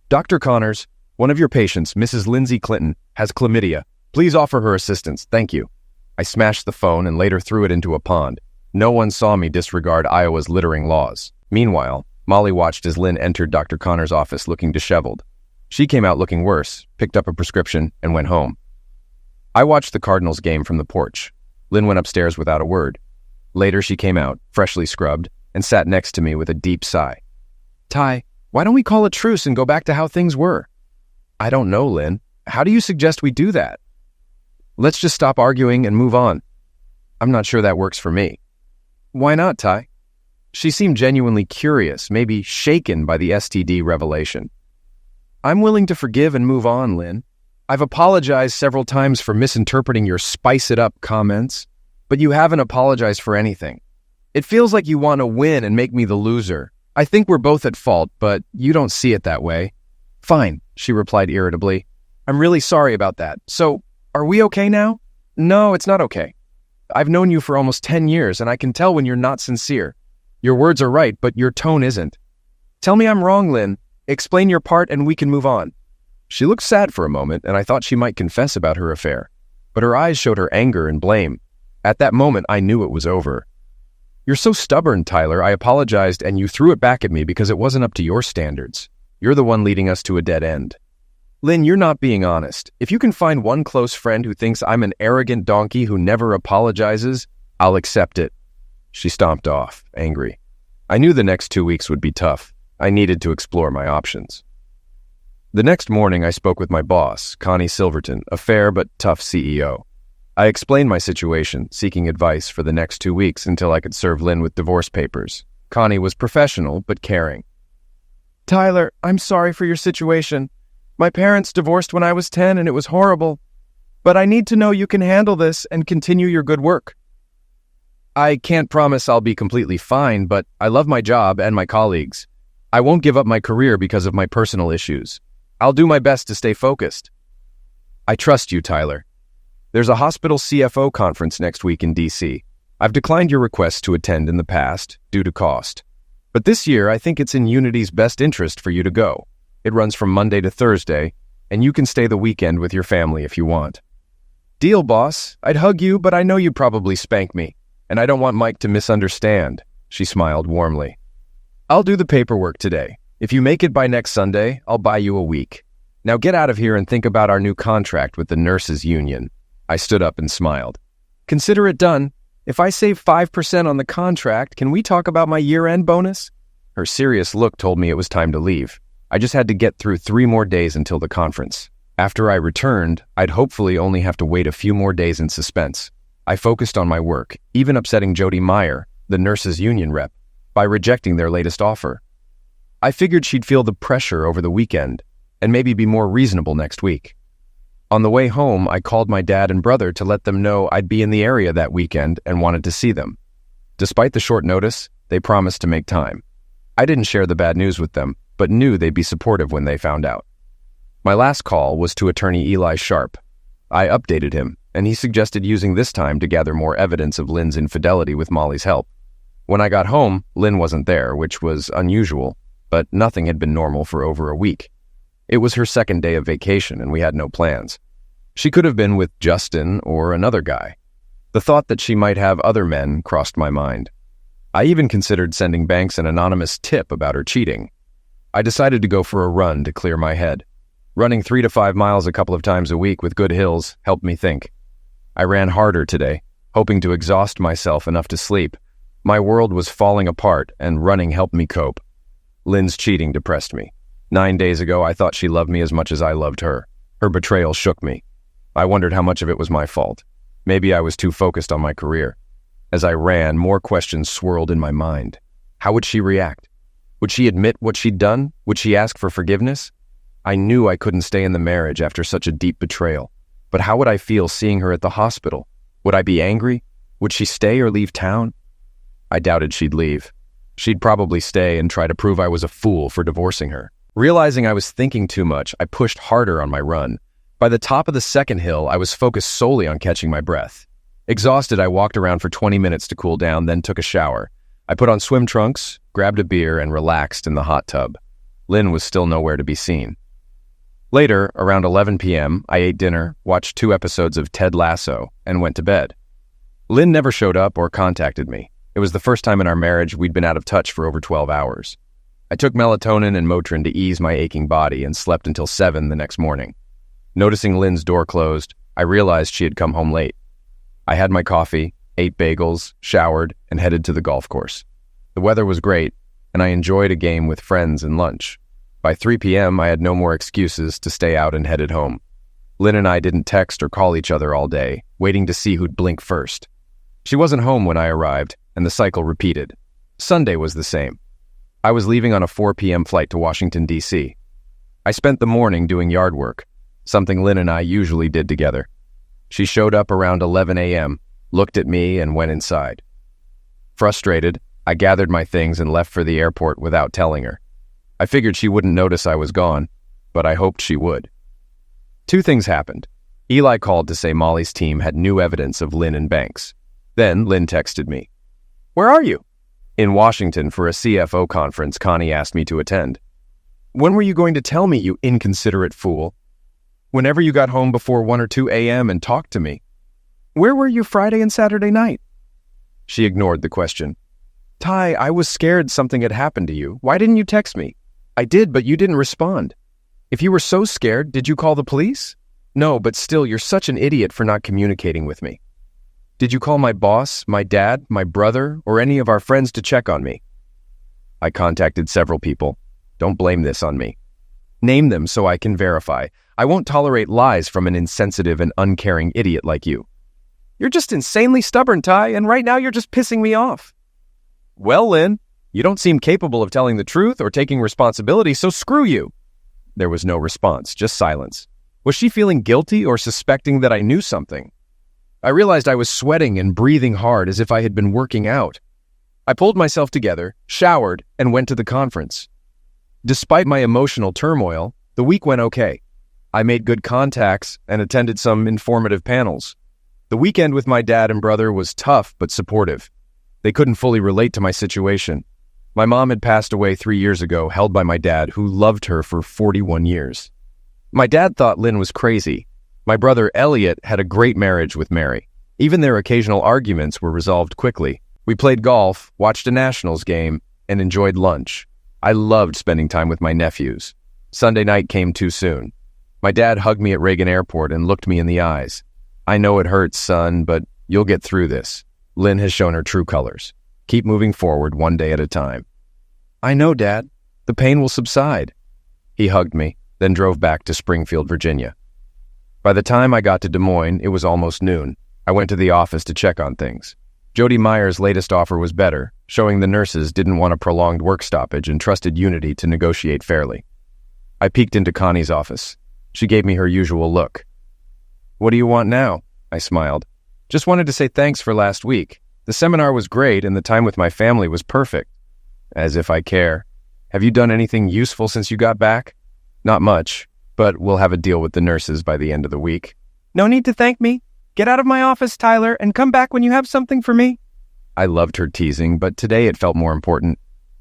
Dr. Connors, one of your patients, Mrs. Lindsey Clinton, has chlamydia. Please offer her assistance. Thank you. I smashed the phone and later threw it into a pond. No one saw me disregard Iowa's littering laws. Meanwhile, Molly watched as Lynn entered Dr. Connors' office looking disheveled. She came out looking worse, picked up a prescription, and went home. I watched the Cardinals game from the porch. Lynn went upstairs without a word. Later, she came out, freshly scrubbed, and sat next to me with a deep sigh. Ty, why don't we call a truce and go back to how things were? I don't know, Lynn. How do you suggest we do that? Let's just stop arguing and move on. I'm not sure that works for me. Why not, Ty? She seemed genuinely curious, maybe shaken by the STD revelation. I'm willing to forgive and move on, Lynn. I've apologized several times for misinterpreting your spice-it-up comments, but you haven't apologized for anything. It feels like you want to win and make me the loser. I think we're both at fault, but you don't see it that way. Fine, she replied irritably. I'm really sorry about that. So, are we okay now? No, it's not okay. I've known you for almost 10 years, and I can tell when you're not sincere. Your words are right, but your tone isn't. Tell me I'm wrong, Lynn. Explain your part and we can move on. She looked sad for a moment, and I thought she might confess about her affair. But her eyes showed her anger and blame. At that moment, I knew it was over. You're so stubborn, Tyler. I apologized, and you threw it back at me because it wasn't up to your standards. You're the one leading us to a dead end. Lynn, you're not being honest. If you can find one close friend who thinks I'm an arrogant donkey who never apologizes, I'll accept it. She stomped off, angry. I knew the next 2 weeks would be tough. I needed to explore my options. The next morning, I spoke with my boss, Connie Silverton, a fair but tough CEO. I explained my situation, seeking advice for the next 2 weeks until I could serve Lynn with divorce papers. Connie was professional but caring. Tyler, I'm sorry for your situation. My parents divorced when I was 10 and it was horrible. But I need to know you can handle this and continue your good work. I can't promise I'll be completely fine, but I love my job and my colleagues. I won't give up my career because of my personal issues. I'll do my best to stay focused. I trust you, Tyler. There's a hospital CFO conference next week in D.C. I've declined your request to attend in the past due to cost. But this year, I think it's in Unity's best interest for you to go. It runs from Monday to Thursday, and you can stay the weekend with your family if you want. Deal, boss. I'd hug you, but I know you'd probably spank me, and I don't want Mike to misunderstand. She smiled warmly. I'll do the paperwork today. If you make it by next Sunday, I'll buy you a week. Now get out of here and think about our new contract with the nurses' union. I stood up and smiled. Consider it done. If I save 5% on the contract, can we talk about my year-end bonus? Her serious look told me it was time to leave. I just had to get through 3 more days until the conference. After I returned, I'd hopefully only have to wait a few more days in suspense. I focused on my work, even upsetting Jody Meyer, the nurses' union rep, by rejecting their latest offer. I figured she'd feel the pressure over the weekend and maybe be more reasonable next week. On the way home, I called my dad and brother to let them know I'd be in the area that weekend and wanted to see them. Despite the short notice, they promised to make time. I didn't share the bad news with them, but knew they'd be supportive when they found out. My last call was to attorney Eli Sharp. I updated him, and he suggested using this time to gather more evidence of Lynn's infidelity with Molly's help. When I got home, Lynn wasn't there, which was unusual, but nothing had been normal for over a week. It was her second day of vacation, and we had no plans. She could have been with Justin or another guy. The thought that she might have other men crossed my mind. I even considered sending Banks an anonymous tip about her cheating. I decided to go for a run to clear my head. Running 3 to 5 miles a couple of times a week with good hills helped me think. I ran harder today, hoping to exhaust myself enough to sleep. My world was falling apart, and running helped me cope. Lynn's cheating depressed me. 9 days ago, I thought she loved me as much as I loved her. Her betrayal shook me. I wondered how much of it was my fault. Maybe I was too focused on my career. As I ran, more questions swirled in my mind. How would she react? Would she admit what she'd done? Would she ask for forgiveness? I knew I couldn't stay in the marriage after such a deep betrayal. But how would I feel seeing her at the hospital? Would I be angry? Would she stay or leave town? I doubted she'd leave. She'd probably stay and try to prove I was a fool for divorcing her. Realizing I was thinking too much, I pushed harder on my run. By the top of the second hill, I was focused solely on catching my breath. Exhausted, I walked around for 20 minutes to cool down, then took a shower. I put on swim trunks, grabbed a beer, and relaxed in the hot tub. Lynn was still nowhere to be seen. Later, around 11 p.m., I ate dinner, watched 2 episodes of Ted Lasso, and went to bed. Lynn never showed up or contacted me. It was the first time in our marriage we'd been out of touch for over 12 hours. I took melatonin and Motrin to ease my aching body and slept until 7 the next morning. Noticing Lynn's door closed, I realized she had come home late. I had my coffee, ate bagels, showered, and headed to the golf course. The weather was great, and I enjoyed a game with friends and lunch. By 3 p.m., I had no more excuses to stay out and headed home. Lynn and I didn't text or call each other all day, waiting to see who'd blink first. She wasn't home when I arrived, and the cycle repeated. Sunday was the same. I was leaving on a 4 p.m. flight to Washington, D.C. I spent the morning doing yard work, something Lynn and I usually did together. She showed up around 11 a.m., looked at me, and went inside. Frustrated, I gathered my things and left for the airport without telling her. I figured she wouldn't notice I was gone, but I hoped she would. 2 things happened. Eli called to say Molly's team had new evidence of Lynn and Banks. Then Lynn texted me. "Where are you?" "In Washington for a CFO conference Connie asked me to attend." "When were you going to tell me, you inconsiderate fool?" "Whenever you got home before 1 or 2 a.m. and talked to me." "Where were you Friday and Saturday night?" She ignored the question. "Ty, I was scared something had happened to you. Why didn't you text me?" "I did, but you didn't respond." "If you were so scared, did you call the police?" "No, but still, you're such an idiot for not communicating with me." "Did you call my boss, my dad, my brother, or any of our friends to check on me?" "I contacted several people. Don't blame this on me." "Name them so I can verify. I won't tolerate lies from an insensitive and uncaring idiot like you." "You're just insanely stubborn, Ty, and right now you're just pissing me off." "Well, Lynn, you don't seem capable of telling the truth or taking responsibility, so screw you." There was no response, just silence. Was she feeling guilty or suspecting that I knew something? I realized I was sweating and breathing hard as if I had been working out. I pulled myself together, showered, and went to the conference. Despite my emotional turmoil, the week went okay. I made good contacts and attended some informative panels. The weekend with my dad and brother was tough but supportive. They couldn't fully relate to my situation. My mom had passed away 3 years ago, held by my dad, who loved her for 41 years. My dad thought Lynn was crazy. My brother Elliot had a great marriage with Mary. Even their occasional arguments were resolved quickly. We played golf, watched a Nationals game, and enjoyed lunch. I loved spending time with my nephews. Sunday night came too soon. My dad hugged me at Reagan Airport and looked me in the eyes. "I know it hurts, son, but you'll get through this. Lynn has shown her true colors. Keep moving forward one day at a time." "I know, Dad. The pain will subside." He hugged me, then drove back to Springfield, Virginia. By the time I got to Des Moines, it was almost noon. I went to the office to check on things. Jody Meyer's latest offer was better, showing the nurses didn't want a prolonged work stoppage and trusted Unity to negotiate fairly. I peeked into Connie's office. She gave me her usual look. "What do you want now?" I smiled. "Just wanted to say thanks for last week. The seminar was great and the time with my family was perfect." "As if I care. Have you done anything useful since you got back?" "Not much, but we'll have a deal with the nurses by the end of the week." "No need to thank me. Get out of my office, Tyler, and come back when you have something for me." I loved her teasing, but today it felt more important.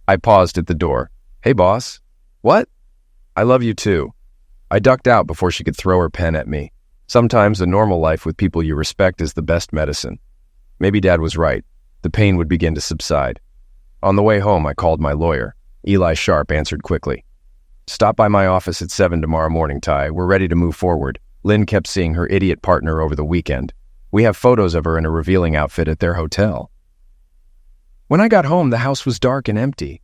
I paused at the door. "Hey, boss." "What?" "I love you too." I ducked out before she could throw her pen at me. Sometimes a normal life with people you respect is the best medicine. Maybe Dad was right. The pain would begin to subside. On the way home, I called my lawyer. Eli Sharp answered quickly. "Stop by my office at 7 tomorrow morning, Ty. We're ready to move forward. Lynn kept seeing her idiot partner over the weekend. We have photos of her in a revealing outfit at their hotel." When I got home, the house was dark and empty.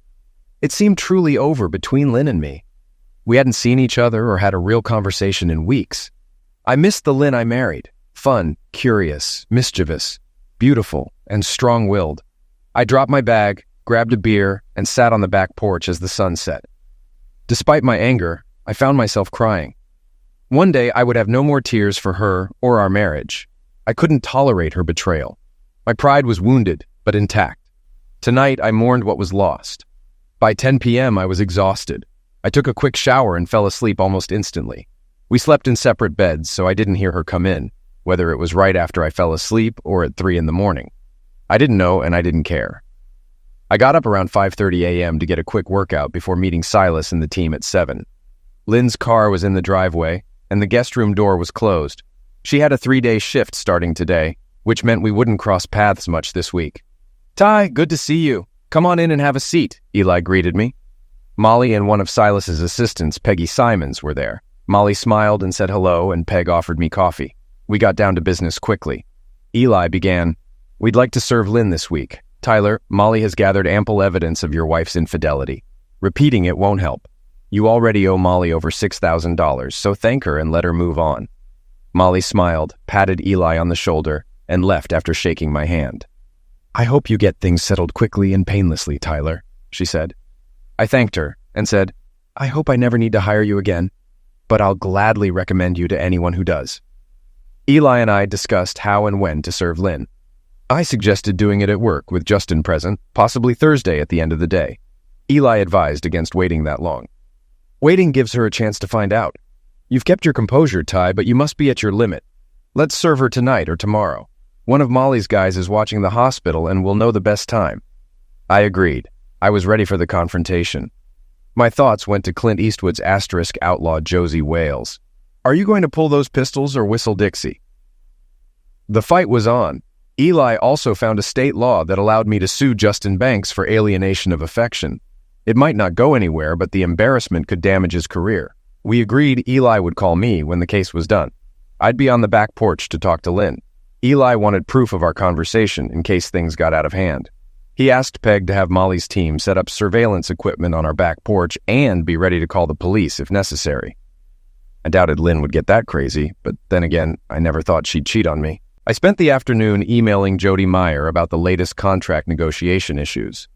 It seemed truly over between Lynn and me. We hadn't seen each other or had a real conversation in weeks. I missed the Lynn I married. Fun, curious, mischievous, beautiful, and strong-willed. I dropped my bag, grabbed a beer, and sat on the back porch as the sun set. Despite my anger, I found myself crying. One day I would have no more tears for her or our marriage. I couldn't tolerate her betrayal. My pride was wounded, but intact. Tonight I mourned what was lost. By 10 p.m. I was exhausted. I took a quick shower and fell asleep almost instantly. We slept in separate beds, so I didn't hear her come in, whether it was right after I fell asleep or at 3 in the morning. I didn't know and I didn't care. I got up around 5:30 a.m. to get a quick workout before meeting Silas and the team at 7. Lynn's car was in the driveway, and the guest room door was closed. She had a 3-day shift starting today, which meant we wouldn't cross paths much this week. "Ty, good to see you. Come on in and have a seat," Eli greeted me. Molly and one of Silas's assistants, Peggy Simons, were there. Molly smiled and said hello, and Peg offered me coffee. We got down to business quickly. Eli began, "We'd like to serve Lynn this week. Tyler, Molly has gathered ample evidence of your wife's infidelity. Repeating it won't help. You already owe Molly over $6,000, so thank her and let her move on." Molly smiled, patted Eli on the shoulder, and left after shaking my hand. "I hope you get things settled quickly and painlessly, Tyler," she said. I thanked her and said, "I hope I never need to hire you again, but I'll gladly recommend you to anyone who does." Eli and I discussed how and when to serve Lynn. I suggested doing it at work with Justin present, possibly Thursday at the end of the day. Eli advised against waiting that long. "Waiting gives her a chance to find out. You've kept your composure, Ty, but you must be at your limit. Let's serve her tonight or tomorrow. One of Molly's guys is watching the hospital and will know the best time." I agreed. I was ready for the confrontation. My thoughts went to Clint Eastwood's asterisk outlaw Josie Wales. "Are you going to pull those pistols or whistle Dixie?" The fight was on. Eli also found a state law that allowed me to sue Justin Banks for alienation of affection. It might not go anywhere, but the embarrassment could damage his career. We agreed Eli would call me when the case was done. I'd be on the back porch to talk to Lynn. Eli wanted proof of our conversation in case things got out of hand. He asked Peg to have Molly's team set up surveillance equipment on our back porch and be ready to call the police if necessary. I doubted Lynn would get that crazy, but then again, I never thought she'd cheat on me. I spent the afternoon emailing Jody Meyer about the latest contract negotiation issues.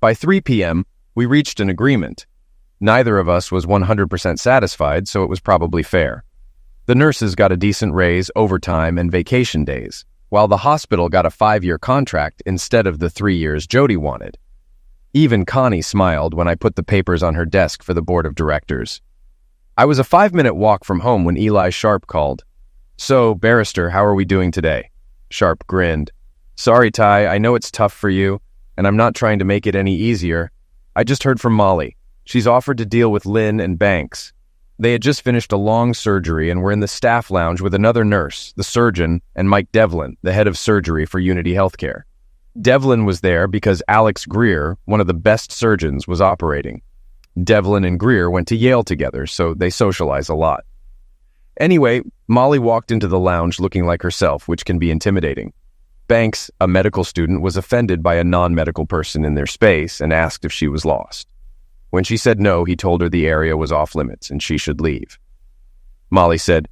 By 3 p.m., we reached an agreement. Neither of us was 100% satisfied, so it was probably fair. The nurses got a decent raise, overtime, and vacation days, while the hospital got a 5-year contract instead of the 3 years Jody wanted. Even Connie smiled when I put the papers on her desk for the board of directors. I was a 5-minute walk from home when Eli Sharp called. "So, Barrister, how are we doing today?" Sharp grinned. "Sorry, Ty, I know it's tough for you, and I'm not trying to make it any easier. I just heard from Molly. She's offered to deal with Lynn and Banks. They had just finished a long surgery and were in the staff lounge with another nurse, the surgeon, and Mike Devlin, the head of surgery for Unity Healthcare. Devlin was there because Alex Greer, one of the best surgeons, was operating. Devlin and Greer went to Yale together, so they socialize a lot. Anyway, Molly walked into the lounge looking like herself, which can be intimidating. Banks, a medical student, was offended by a non-medical person in their space and asked if she was lost. When she said no, he told her the area was off limits and she should leave. Molly said,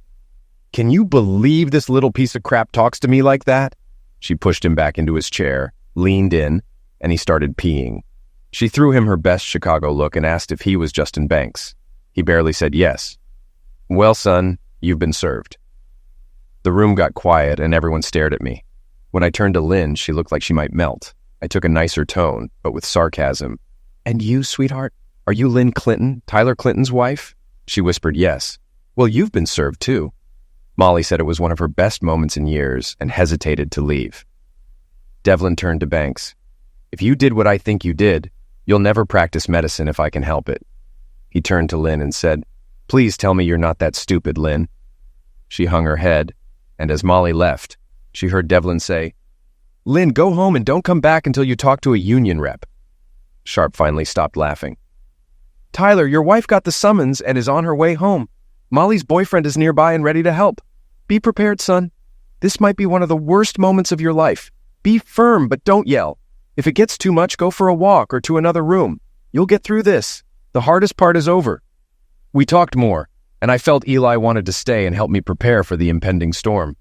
"Can you believe this little piece of crap talks to me like that?" She pushed him back into his chair, leaned in, and he started peeing. She threw him her best Chicago look and asked if he was Justin Banks. He barely said yes. "Well, son, you've been served." The room got quiet and everyone stared at me. When I turned to Lynn, she looked like she might melt. I took a nicer tone, but with sarcasm. "And you, sweetheart? Are you Lynn Clinton, Tyler Clinton's wife?" She whispered yes. "Well, you've been served too." Molly said it was one of her best moments in years and hesitated to leave. Devlin turned to Banks. "If you did what I think you did, you'll never practice medicine if I can help it." He turned to Lynn and said, "Please tell me you're not that stupid, Lynn." She hung her head, and as Molly left, she heard Devlin say, "Lynn, go home and don't come back until you talk to a union rep." Sharp finally stopped laughing. "Tyler, your wife got the summons and is on her way home. Molly's boyfriend is nearby and ready to help. Be prepared, son. This might be one of the worst moments of your life. Be firm, but don't yell. If it gets too much, go for a walk or to another room. You'll get through this. The hardest part is over." We talked more, and I felt Eli wanted to stay and help me prepare for the impending storm.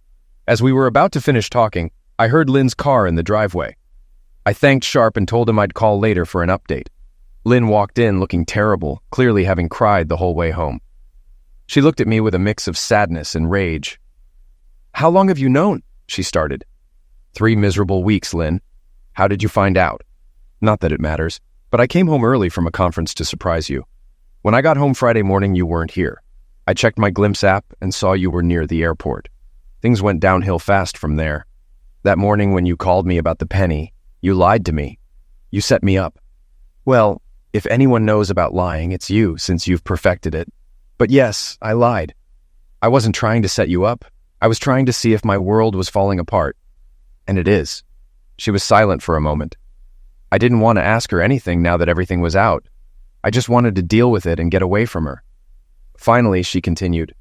As we were about to finish talking, I heard Lynn's car in the driveway. I thanked Sharp and told him I'd call later for an update. Lynn walked in looking terrible, clearly having cried the whole way home. She looked at me with a mix of sadness and rage. "How long have you known?" she started. 3 miserable weeks, Lynn. "How did you find out?" "Not that it matters, but I came home early from a conference to surprise you." When I got home Friday morning, you weren't here. I checked my Glimpse app and saw you were near the airport. Things went downhill fast from there. That morning when you called me about the penny, you lied to me. You set me up. Well, if anyone knows about lying, it's you, since you've perfected it. But yes, I lied. I wasn't trying to set you up. I was trying to see if my world was falling apart. And it is. She was silent for a moment. I didn't want to ask her anything now that everything was out. I just wanted to deal with it and get away from her. Finally, she continued,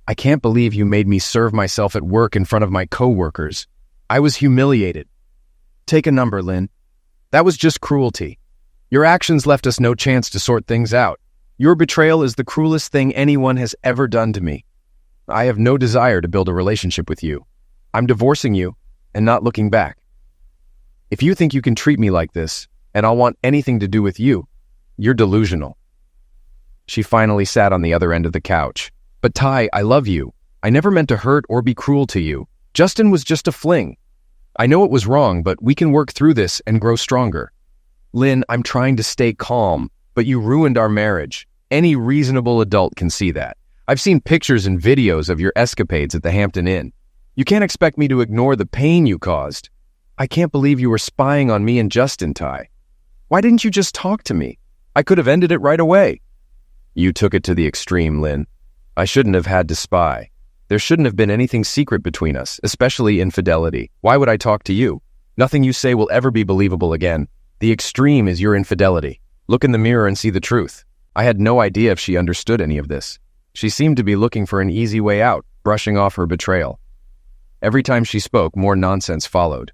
I can't believe you made me serve myself at work in front of my coworkers. I was humiliated. Take a number, Lynn. That was just cruelty. Your actions left us no chance to sort things out. Your betrayal is the cruelest thing anyone has ever done to me. I have no desire to build a relationship with you. I'm divorcing you and not looking back. If you think you can treat me like this, and I'll want anything to do with you, you're delusional. She finally sat on the other end of the couch. But Ty, I love you. I never meant to hurt or be cruel to you. Justin was just a fling. I know it was wrong, but we can work through this and grow stronger. Lynn, I'm trying to stay calm, but you ruined our marriage. Any reasonable adult can see that. I've seen pictures and videos of your escapades at the Hampton Inn. You can't expect me to ignore the pain you caused. I can't believe you were spying on me and Justin, Ty. Why didn't you just talk to me? I could have ended it right away. You took it to the extreme, Lynn. I shouldn't have had to spy. There shouldn't have been anything secret between us, especially infidelity. Why would I talk to you? Nothing you say will ever be believable again. The extreme is your infidelity. Look in the mirror and see the truth. I had no idea if she understood any of this. She seemed to be looking for an easy way out, brushing off her betrayal. Every time she spoke, more nonsense followed.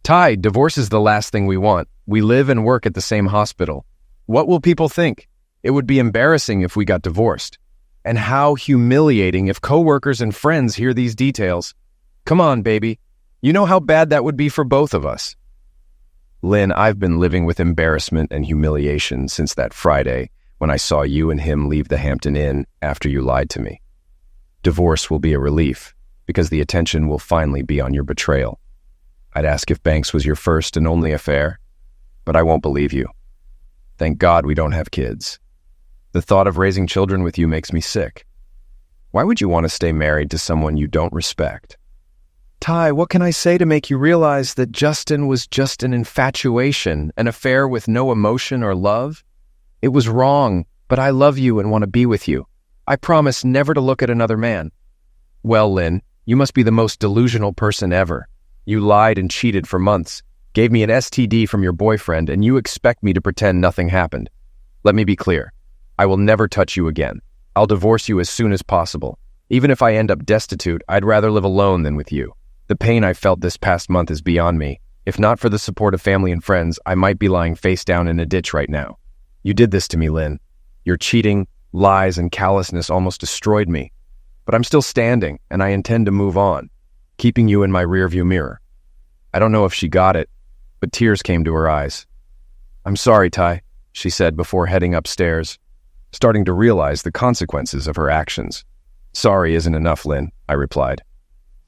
Ty, divorce is the last thing we want. We live and work at the same hospital. What will people think? It would be embarrassing if we got divorced. And how humiliating if coworkers and friends hear these details. Come on, baby. You know how bad that would be for both of us. Lynn, I've been living with embarrassment and humiliation since that Friday when I saw you and him leave the Hampton Inn after you lied to me. Divorce will be a relief because the attention will finally be on your betrayal. I'd ask if Banks was your first and only affair, but I won't believe you. Thank God we don't have kids. The thought of raising children with you makes me sick. Why would you want to stay married to someone you don't respect? Ty, what can I say to make you realize that Justin was just an infatuation, an affair with no emotion or love? It was wrong, but I love you and want to be with you. I promise never to look at another man. Well, Lynn, you must be the most delusional person ever. You lied and cheated for months, gave me an STD from your boyfriend, and you expect me to pretend nothing happened. Let me be clear. I will never touch you again. I'll divorce you as soon as possible. Even if I end up destitute, I'd rather live alone than with you. The pain I felt this past month is beyond me. If not for the support of family and friends, I might be lying face down in a ditch right now. You did this to me, Lynn. Your cheating, lies, and callousness almost destroyed me. But I'm still standing, and I intend to move on, keeping you in my rearview mirror. I don't know if she got it, but tears came to her eyes. I'm sorry, Ty, she said before heading upstairs, starting to realize the consequences of her actions. Sorry isn't enough, Lynn, I replied.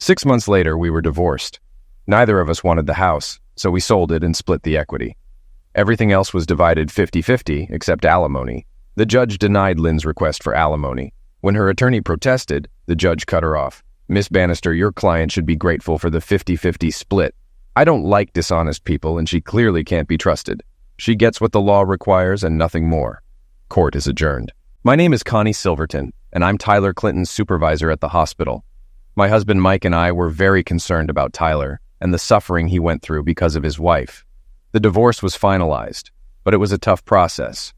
6 months later, we were divorced. Neither of us wanted the house, so we sold it and split the equity. Everything else was divided 50-50, except alimony. The judge denied Lynn's request for alimony. When her attorney protested, the judge cut her off. Miss Bannister, your client should be grateful for the 50-50 split. I don't like dishonest people, and she clearly can't be trusted. She gets what the law requires and nothing more. Court is adjourned. My name is Connie Silverton, and I'm Tyler Clinton's supervisor at the hospital. My husband Mike and I were very concerned about Tyler and the suffering he went through because of his wife. The divorce was finalized, but it was a tough process.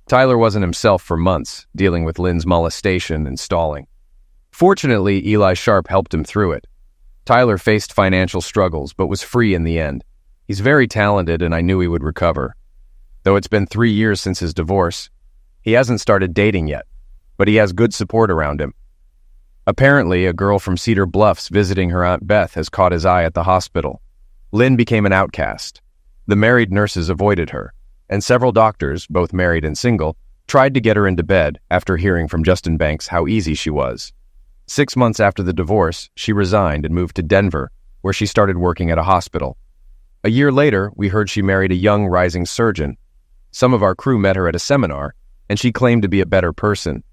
Tyler wasn't himself for months, dealing with Lynn's molestation and stalling. Fortunately, Eli Sharp helped him through it. Tyler faced financial struggles, but was free in the end. He's very talented, and I knew he would recover. Though it's been 3 years since his divorce, he hasn't started dating yet, but he has good support around him. Apparently, a girl from Cedar Bluffs visiting her Aunt Beth has caught his eye at the hospital. Lynn became an outcast. The married nurses avoided her, and several doctors, both married and single, tried to get her into bed after hearing from Justin Banks how easy she was. 6 months after the divorce, she resigned and moved to Denver, where she started working at a hospital. A year later, we heard she married a young rising surgeon. Some of our crew met her at a seminar, and she claimed to be a better person.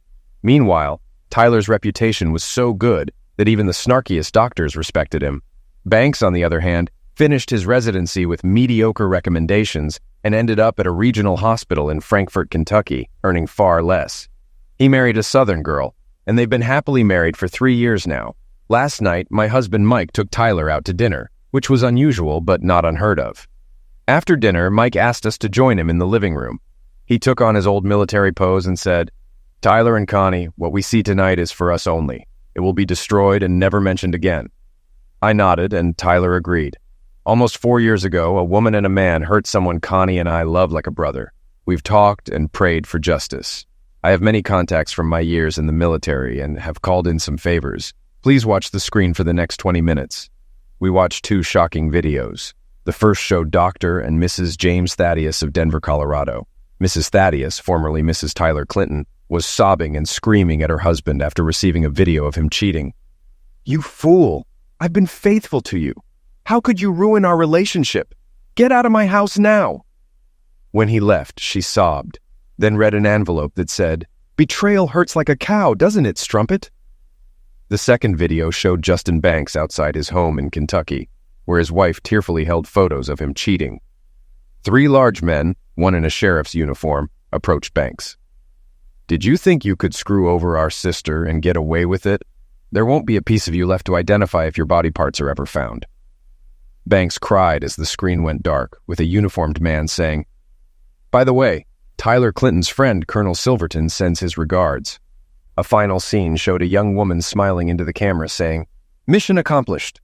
Meanwhile, Tyler's reputation was so good that even the snarkiest doctors respected him. Banks, on the other hand, finished his residency with mediocre recommendations and ended up at a regional hospital in Frankfort, Kentucky, earning far less. He married a Southern girl, and they've been happily married for 3 years now. Last night, my husband Mike took Tyler out to dinner, which was unusual but not unheard of. After dinner, Mike asked us to join him in the living room. He took on his old military pose and said, "Tyler and Connie, what we see tonight is for us only. It will be destroyed and never mentioned again." I nodded, and Tyler agreed. Almost 4 years ago, a woman and a man hurt someone Connie and I love like a brother. We've talked and prayed for justice. I have many contacts from my years in the military and have called in some favors. Please watch the screen for the next 20 minutes. We watched 2 shocking videos. The first showed Dr. and Mrs. James Thaddeus of Denver, Colorado. Mrs. Thaddeus, formerly Mrs. Tyler Clinton, was sobbing and screaming at her husband after receiving a video of him cheating. "You fool! I've been faithful to you. How could you ruin our relationship? Get out of my house now!" When he left, she sobbed, then read an envelope that said, "Betrayal hurts like a cow, doesn't it, strumpet?" The second video showed Justin Banks outside his home in Kentucky, where his wife tearfully held photos of him cheating. 3 large men, one in a sheriff's uniform, approached Banks. "Did you think you could screw over our sister and get away with it? There won't be a piece of you left to identify if your body parts are ever found." Banks cried as the screen went dark, with a uniformed man saying, "By the way, Tyler Clinton's friend, Colonel Silverton, sends his regards." A final scene showed a young woman smiling into the camera saying, "Mission accomplished."